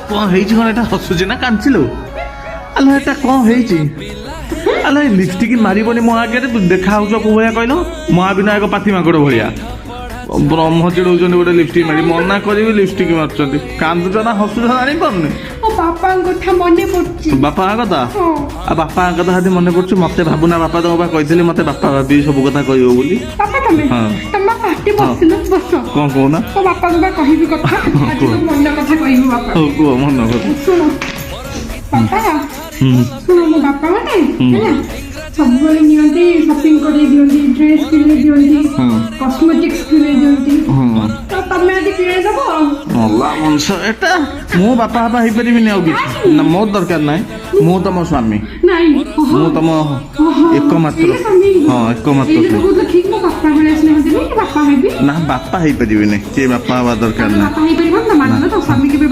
କ'ଣ ହେଇଛି କ'ଣ ଏଇଟା ହସୁଛି ନା କାନ୍ଦୁଚିଲୋ ଆଲୋ ଏଇଟା କ'ଣ ହେଇଛି ଆଲୋ ଏ ଲିପଷ୍ଟିକ୍ ମାରିବନି ମୋ ଆଗରେ ଦେଖା ହେଉଛ କେଉଁ ଭଳିଆ କହିଲ ମହାବିନାୟକ ପାତି ମାଙ୍କଡ଼ ଭଳିଆ ବ୍ରହ୍ମ ଚିଡ଼ଉଛନ୍ତି ଗୋଟେ ଲିପଷ୍ଟିକ୍ ମାରି ମନା କରିବି ଲିପଷ୍ଟିକ୍ ମାରୁଛନ୍ତି କାନ୍ଦୁଛ ନା ହସୁଛ ଜାଣିପାରୁନି ବାପାଙ୍କ କଥା ମନେ ପଡୁଛି ବାପାଙ୍କ କଥା ଆଉ ବାପାଙ୍କ କଥା ଯଦି ମନେ ପଡୁଛି ମତେ ଭାବୁନା ବାପା ତମ ବା କହିଥିଲି ମତେ ବାପା ଭାବି ସବୁ କଥା କହିବ ବୋଲି ବାପା ତମେ ତମ ପାଟି ବସିଲ ବସ କ'ଣ କହୁନା ମୋ ବାପାଙ୍କୁ ବା କହିବି କଥା ଆଜି ତ ମନ କଥା କହିବି ବାପା ହଉ କୁହ ମନ କଥା ଶୁଣ ବାପା ଶୁଣ ମୋ ବାପା ମାନେ ହେଲା ସବୁବେଳେ ନିଅନ୍ତି ସପିଂ କରି ଦିଅନ୍ତି ଡ୍ରେସ୍ କିଣି ଦିଅନ୍ତି କସ୍ମେଟିକ୍ସ କିଣି ଦିଅନ୍ତି ତ ତମେ ଆଜି କିଣି ଦବ ମଲା ମଣିଷ ଏଟା ମୁଁ ବାପା ବାପା ହେଇପାରିବିନି ଆଉ କିଛି ନା ମୋର ଦରକାର ନାହିଁ ମୁଁ ତମ ସ୍ୱାମୀ ନାଇଁ ମୁଁ ତମ ଏକମାତ୍ର ହଁ ଏକମାତ୍ର ଠିକ ମୋ ବାପା ଭଳିଆ ସ୍ନେହ ଦେବି ବାପା ହେବି ନା ବାପା ହେଇପାରିବିନି କିଏ ବାପା ହେବା ଦରକାର ନାହିଁ ବାପା ହେଇପାରିବ ନା ମାନ ତ ସ୍ୱାମୀ କେବେ